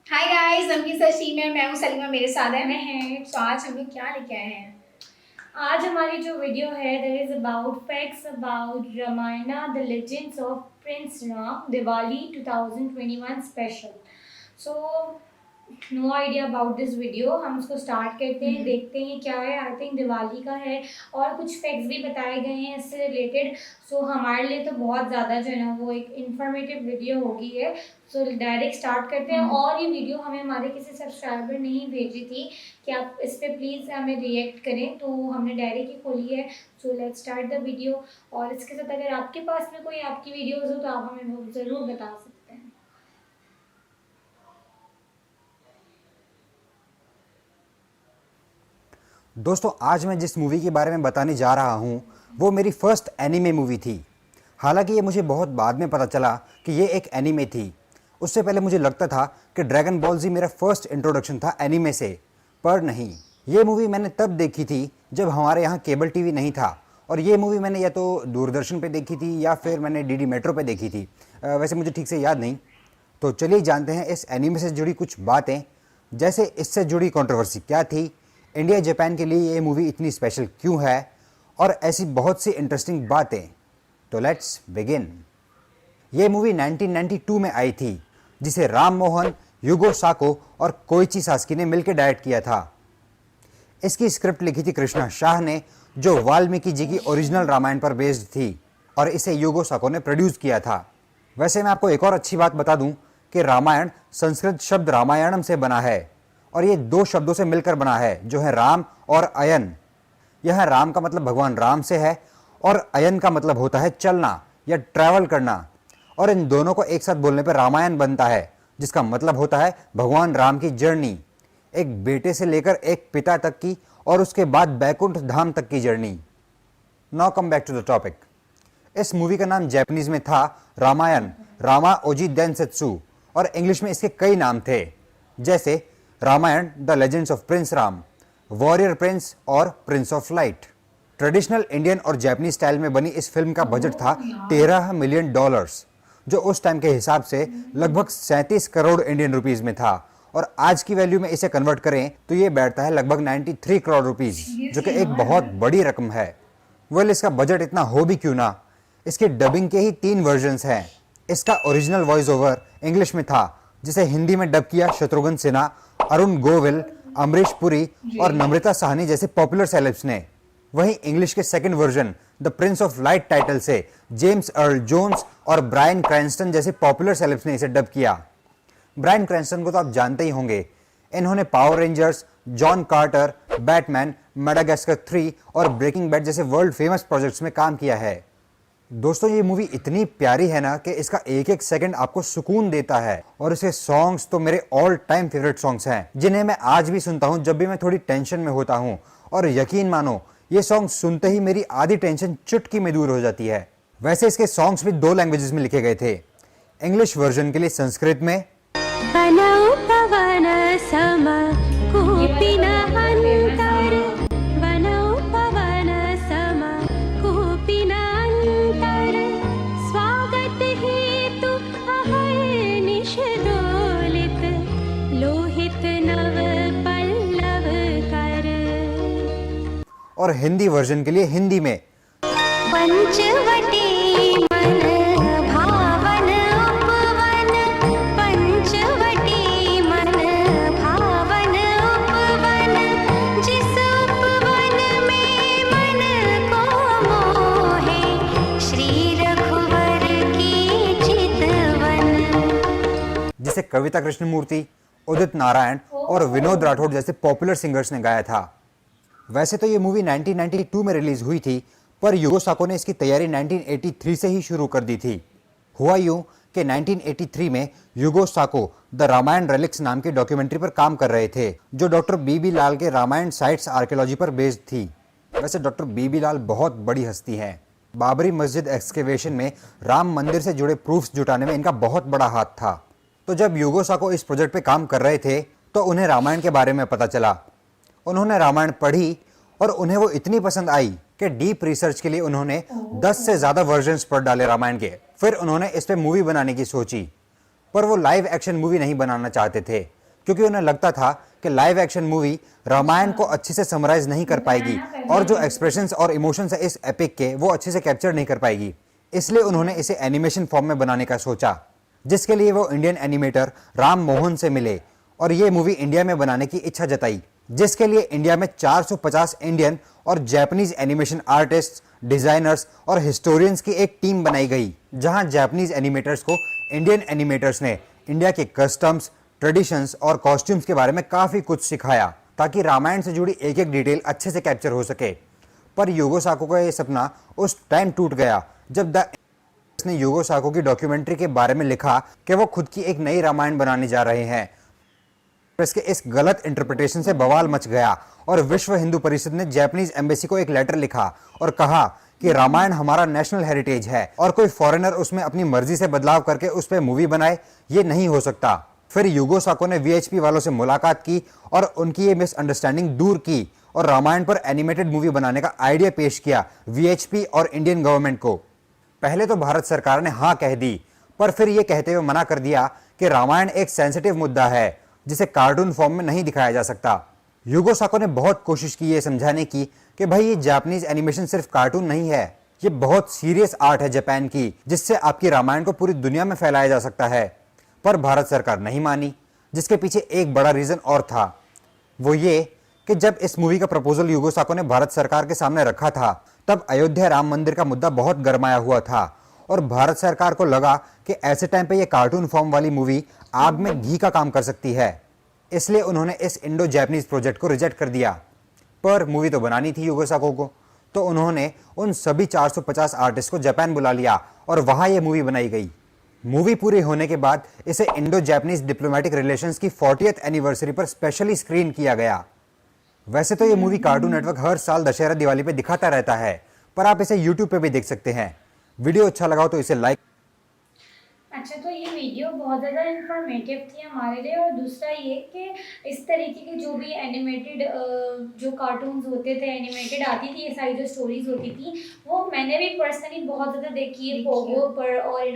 Hi guys, नमकीन सची में मैं हूँ सलीमा, मेरे साथ हैं। तो आज हम लोग क्या लेके आए हैं? आज हमारी जो वीडियो है that is about facts about Ramayana the legends of prince Ram Diwali 2021 special. So no idea about this video, हम इसको स्टार्ट करते हैं, देखते हैं क्या है। आई थिंक दिवाली का है और कुछ फैक्ट्स भी बताए गए हैं इससे रिलेटेड। सो हमारे लिए तो बहुत ज़्यादा जो है ना वो एक इन्फॉर्मेटिव वीडियो होगी है। सो डायरेक्ट स्टार्ट करते हैं। और ये वीडियो हमें हमारे किसी सब्सक्राइबर ने ही भेजी थी कि आप इस पर प्लीज़ हमें रिएक्ट करें, तो हमने डायरेक्ट ही खोली है। So let's start the video. और इसके साथ अगर आपके पास में कोई आपकी वीडियोज़ हो तो आप हमें वो ज़रूर बता सकते हैं। दोस्तों, आज मैं जिस मूवी के बारे में बताने जा रहा हूँ वो मेरी फर्स्ट एनीमे मूवी थी। हालांकि ये मुझे बहुत बाद में पता चला कि ये एक एनीमे थी। उससे पहले मुझे लगता था कि ड्रैगन बॉल जी मेरा फर्स्ट इंट्रोडक्शन था एनीमे से, पर नहीं। ये मूवी मैंने तब देखी थी जब हमारे यहाँ केबल टीवी नहीं था, और ये मूवी मैंने या तो दूरदर्शन पे देखी थी या फिर मैंने डीडी मेट्रो पे देखी थी। वैसे मुझे ठीक से याद नहीं। तो चलिए जानते हैं इस एनीमे से जुड़ी कुछ बातें, जैसे इससे जुड़ी कंट्रोवर्सी क्या थी, इंडिया जापान के लिए ये मूवी इतनी स्पेशल क्यों है, और ऐसी बहुत सी इंटरेस्टिंग बातें। तो लेट्स बिगिन। ये मूवी 1992 में आई थी, जिसे राम मोहन, युगो साको और कोइची सास्की ने मिलकर डायरेक्ट किया था। इसकी स्क्रिप्ट लिखी थी कृष्णा शाह ने, जो वाल्मीकि जी की ओरिजिनल रामायण पर बेस्ड थी, और इसे युगो साको ने प्रोड्यूस किया था। वैसे मैं आपको एक और अच्छी बात बता दूं कि रामायण संस्कृत शब्द रामायणम से बना है, और ये दो शब्दों से मिलकर बना है, जो है राम और अयन। यह राम का मतलब भगवान राम से है, और अयन का मतलब होता है चलना या ट्रैवल करना, और इन दोनों को एक साथ बोलने पर रामायण बनता है, जिसका मतलब होता है भगवान राम की जर्नी, एक बेटे से लेकर एक पिता तक की, और उसके बाद बैकुंठ धाम तक की journey. Now come back to the topic. इस मूवी का नाम जापानीज में था रामायण, रामा ओजी देनसेत्सु, और इंग्लिश में इसके कई नाम थे, जैसे Ramayana the legends of prince Ram, warrior prince और prince of light. Traditional Indian और जापानीज स्टाइल में बनी इस फिल्म का बजट था $13 मिलियन, जो उस टाइम के हिसाब से लगभग 37 करोड़ इंडियन रुपीस में था, और आज की वैल्यू में इसे कन्वर्ट करें तो ये बैठता है लगभग 93 करोड़ रुपीस, जो कि एक बहुत बड़ी रकम है। वेल, इसका बजट इतना हो भी क्यों ना, इसके डबिंग के ही 3 वर्जन्स हैं। इसका ओरिजिनल वॉइस ओवर इंग्लिश में था, जिसे हिंदी में डब किया शत्रुघ्न सिन्हा, अरुण गोविल, अमरीश पुरी और नम्रता साहनी जैसे पॉपुलर सेलेब्स ने। वहीं इंग्लिश के second version the Prince of light title से जेम्स अर्ल जोन्स और ब्रायन क्रैंस्टन जैसे पॉपुलर सेलेब्स ने इसे डब किया। ब्रायन क्रैंस्टन को तो आप जानते ही होंगे, इन्होंने Power Rangers, John Carter, Batman, Madagascar 3 और ब्रेकिंग बैड जैसे वर्ल्ड फेमस प्रोजेक्ट्स में काम किया है। दोस्तों, ये मूवी इतनी प्यारी है ना कि इसका एक एक सेकंड आपको सुकून देता है, और इसके सॉन्ग्स तो मेरे ऑल टाइम फेवरेट सॉन्ग्स हैं, जिन्हें मैं आज भी सुनता हूं जब भी मैं थोड़ी टेंशन में होता हूं। और यकीन मानो, ये सॉन्ग सुनते ही मेरी आधी टेंशन चुटकी में दूर हो जाती है। वैसे इसके सॉन्ग्स भी 2 लैंग्वेजेस में लिखे गए थे। इंग्लिश वर्जन के लिए संस्कृत में और हिंदी वर्जन के लिए हिंदी में पंचवटी मन भावन उपवन, पंचवटी मन भावन उपवन, जिस उपवन में मन को मोहे, श्री रघुवर की चितवन। जिसे कविता कृष्णमूर्ति, उदित नारायण और विनोद राठौड़ जैसे पॉपुलर सिंगर्स ने गाया था। वैसे तो ये मूवी 1992 में रिलीज हुई थी, पर युगो साको ने इसकी तैयारी 1983 से ही शुरू कर दी थी। हुआ यूं कि 1983 में युगो साको द रामायण रेलिक्स नाम की डॉक्यूमेंट्री पर काम कर रहे थे, जो डॉक्टर बी लाल के रामायण साइट्स आर्कियोलॉजी पर बेस्ड थी। वैसे डॉक्टर बी लाल बहुत बड़ी हस्ती हैं। बाबरी मस्जिद एक्सकेवेशन में राम मंदिर से जुड़े प्रूफ्स जुटाने में इनका बहुत बड़ा हाथ था। तो जब युगो साको इस प्रोजेक्ट पे काम कर रहे थे तो उन्हें रामायण के बारे में पता चला। उन्होंने रामायण पढ़ी और उन्हें वो इतनी पसंद आई कि डीप रिसर्च के लिए उन्होंने 10 से ज़्यादा वर्जन्स पढ़ डाले रामायण के। फिर उन्होंने इस पे मूवी बनाने की सोची, पर वो लाइव एक्शन मूवी नहीं बनाना चाहते थे क्योंकि उन्हें लगता था कि लाइव एक्शन मूवी रामायण को अच्छे से समराइज नहीं कर पाएगी और जो एक्सप्रेशंस और इमोशंस है इस एपिक के वो अच्छे से कैप्चर नहीं कर पाएगी। इसलिए उन्होंने इसे एनिमेशन फॉर्म में बनाने का सोचा, जिसके लिए वो इंडियन एनिमेटर राम मोहन से मिले और ये मूवी इंडिया में बनाने की इच्छा जताई, जिसके लिए इंडिया में 450 इंडियन और जापानीज एनिमेशन आर्टिस्ट, डिजाइनर्स और हिस्टोरियंस की एक टीम बनाई गई, जहां जापानीज एनिमेटर्स को इंडियन एनिमेटर्स ने इंडिया के कस्टम्स, ट्रेडिशंस और कॉस्ट्यूम्स के बारे में काफ़ी कुछ सिखाया ताकि रामायण से जुड़ी एक एक डिटेल अच्छे से कैप्चर हो सके। पर युगो साको का ये सपना उस टाइम टूट गया जब द ने युगो साको की डॉक्यूमेंट्री के बारे में लिखा कि वो खुद की एक नई रामायण बनाने जा रहे हैं। इसके इस गलत इंटरप्रिटेशन से बवाल मच गया और विश्व हिंदू परिषद ने जापानीज एम्बेसी को एक लेटर लिखा और कहा कि रामायण हमारा नेशनल हेरिटेज है और कोई फॉरेनर उसमें अपनी मर्जी से बदलाव करके उस पर मूवी बनाए, ये नहीं हो सकता। फिर युगो साको ने वीएचपी वालों से मुलाकात की और उनकी ये मिसअंडरस्टैंडिंग दूर की और रामायण पर एनिमेटेड मूवी बनाने का आइडिया पेश किया वीएचपी और इंडियन गवर्नमेंट को। पहले तो भारत सरकार ने हाँ कह दी, पर फिर ये कहते हुए मना कर दिया कि रामायण एक सेंसिटिव मुद्दा है जिसे कार्टून फॉर्म में नहीं दिखाया जा सकता। युगो साको ने बहुत कोशिश की ये समझाने की कि भाई ये जापानीज एनिमेशन सिर्फ कार्टून नहीं है, ये बहुत सीरियस आर्ट है जापान की, जिससे आपकी रामायण को पूरी दुनिया में फैलाया जा सकता है। पर भारत सरकार नहीं मानी, जिसके पीछे एक बड़ा रीजन और था, वो ये कि जब इस मूवी का प्रपोजल युगो साको ने भारत सरकार के सामने रखा था तब अयोध्या राम मंदिर का मुद्दा बहुत गरमाया हुआ था और भारत सरकार को लगा कि ऐसे टाइम पे ये कार्टून फॉर्म वाली मूवी आग में घी का काम कर सकती है। इसलिए उन्होंने इस इंडो जापानीज प्रोजेक्ट को रिजेक्ट कर दिया। पर मूवी तो बनानी थी युगो साको को, तो उन्होंने उन सभी 450 आर्टिस्ट को जापान बुला लिया और वहां ये मूवी बनाई गई। मूवी पूरी होने के बाद इसे इंडो जापानीज डिप्लोमेटिक रिलेशंस की 40th एनिवर्सरी पर स्पेशली स्क्रीन किया गया। वैसे तो ये मूवी कार्टून नेटवर्क हर साल दशहरा दिवाली पे दिखाता रहता है, पर आप इसे यूट्यूब पे भी देख सकते हैं। वीडियो अच्छा लगा हो तो इसे लाइक। अच्छा, तो ये वीडियो बहुत ज़्यादा इन्फॉर्मेटिव थी हमारे लिए। और दूसरा ये कि इस तरीके के जो भी एनिमेटेड जो कार्टून्स होते थे, एनिमेटेड आती थी, ये सारी जो स्टोरीज होती थी, वो मैंने भी पर्सनली बहुत ज़्यादा देखी है पोगो पर और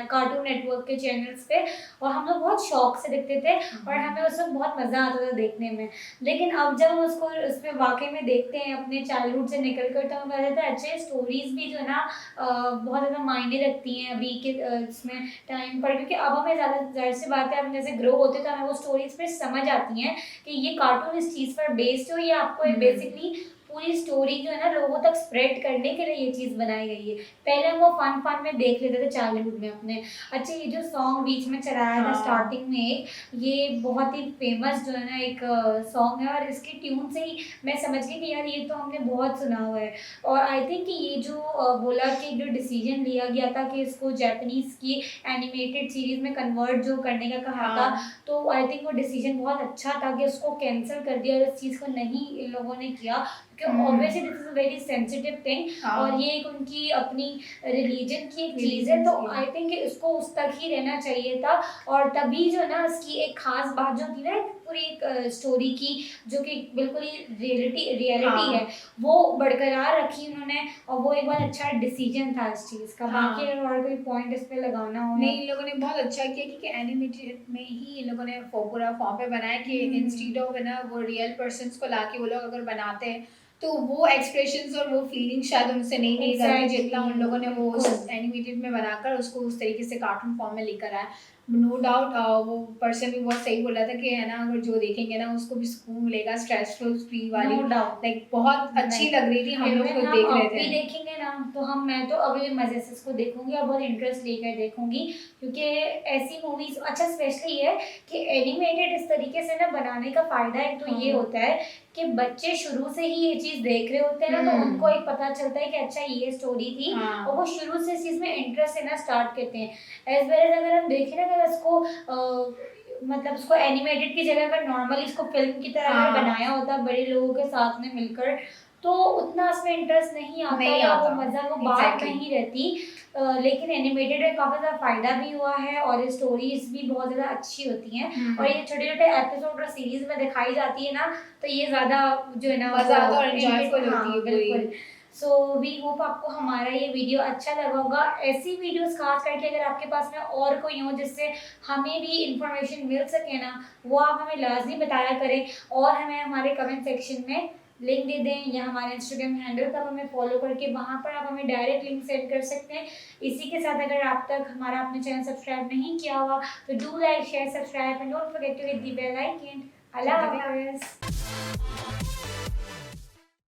कार्टून नेटवर्क के चैनल्स पे, और हम लोग बहुत शौक से देखते थे और हमें उस वक्त बहुत मज़ा आता था देखने में। लेकिन अब जब हम उसको उसमें वाकई में देखते हैं अपने चाइल्डहुड से निकल कर, तो हमें पता चलता है अच्छे स्टोरीज़ भी जो है ना बहुत ज़्यादा मायने रखती हैं अभी के इसमें टाइम पर, क्योंकि अब हमें ज़्यादा जाहिर सी बात है, हम जैसे ग्रो होते तो हमें वो स्टोरीज फिर समझ आती हैं कि ये कार्टून इस चीज़ पर बेस्ड हो, ये आपको बेसिकली पूरी स्टोरी जो है ना लोगों तक स्प्रेड करने के लिए ये चीज़ बनाई गई है। पहले हम वो फन में देख लेते थे चाइल्डहुड में अपने। अच्छा, ये जो सॉन्ग बीच में चलाया था स्टार्टिंग में, ये बहुत ही फेमस जो है ना एक सॉन्ग है और इसकी ट्यून से ही मैं समझ गई कि यार ये तो हमने बहुत सुना हुआ है। और आई थिंक कि ये जो बोला कि जो डिसीजन लिया गया था कि इसको जापानीज़ की एनिमेटेड सीरीज़ में कन्वर्ट जो करने का कहा था, तो आई थिंक वो डिसीजन बहुत अच्छा था कि उसको कैंसिल कर दिया और इस चीज़ को नहीं इन लोगों ने किया, क्योंकि obviously this is a very sensitive thing और ये एक उनकी अपनी रिलीजन की एक चीज़ है। तो आई थिंक इसको उस तक ही रहना चाहिए था और तभी जो ना इसकी एक खास बात जो थी ना पूरी एक स्टोरी की, जो कि बिल्कुल ही रियलिटी है, वो बरकरार रखी उन्होंने और वो एक बहुत अच्छा डिसीजन था इस चीज़ का। बाकी अगर और कोई पॉइंट इस पे लगाना हो। नहीं, इन लोगों ने बहुत अच्छा किया क्योंकि एनिमेटेड में ही इन लोगों ने पूरा फॉर्म पे बनाया कि इंस्टीड ऑफ ना वो रियल पर्सन्स को लाके वो लोग अगर बनाते हैं तो वो एक्सप्रेशंस और वो फीलिंग शायद उनसे नहीं मिल जाती जितना उन लोगों ने वो उस एनिमेटेड में बनाकर उसको उस तरीके से कार्टून फॉर्म में लेकर आया। नो डाउट वो पर्सन भी बहुत सही बोला था कि है ना, अगर जो देखेंगे ना उसको भी सुकून मिलेगा, स्ट्रेस फ्री वाली, लाइक बहुत अच्छी लग रही थी। हम लोग खुद देख रहे थे, देखेंगे ना तो मैं तो अभी मजे से इसको देखूंगी और बहुत इंटरेस्ट लेकर देखूंगी, क्योंकि ऐसी मूवीज अच्छा स्पेशली है कि एनिमेटेड इस तरीके से ना बनाने का फायदा एक तो ये होता है कि बच्चे शुरू से ही ये चीज देख रहे होते हैं ना, तो उनको एक पता चलता है कि अच्छा ये स्टोरी थी और वो शुरू से इस चीज में इंटरेस्ट लेना स्टार्ट करते हैं। एज वेल एज अगर हम देखें ना, अगर इसको मतलब उसको एनिमेटेड की जगह पर नॉर्मली इसको फिल्म की तरह अगर बनाया होता बड़े लोगों के साथ में मिलकर, तो उतना उसमें इंटरेस्ट नहीं आता या वो मजा वो बात नहीं रहती। लेकिन एनिमेटेड में काफ़ी ज़्यादा फ़ायदा भी हुआ है और स्टोरीज भी बहुत ज़्यादा अच्छी होती हैं और ये छोटे छोटे एपिसोड और सीरीज में दिखाई जाती है ना, तो ये ज़्यादा जो है ना ज़्यादा एंजॉयफुल होती है। बिल्कुल। सो वी होप आपको हमारा ये वीडियो अच्छा लगा होगा। ऐसी वीडियोस खास करके अगर आपके पास में और कोई हो जिससे हमें भी इंफॉर्मेशन मिल सके ना, वो आप हमें लाजमी बताया करें और हमें हमारे कमेंट सेक्शन में लिंक दे दें, या हमारे इंस्टाग्राम हैंडल पर हमें फॉलो करके वहाँ पर आप हमें डायरेक्ट लिंक सेंड कर सकते हैं। इसी के साथ अगर आप तक हमारा आपने चैनल सब्सक्राइब नहीं किया हुआ तो do like share subscribe and don't forget to hit the bell icon. अल्लाह हाफ़िज़।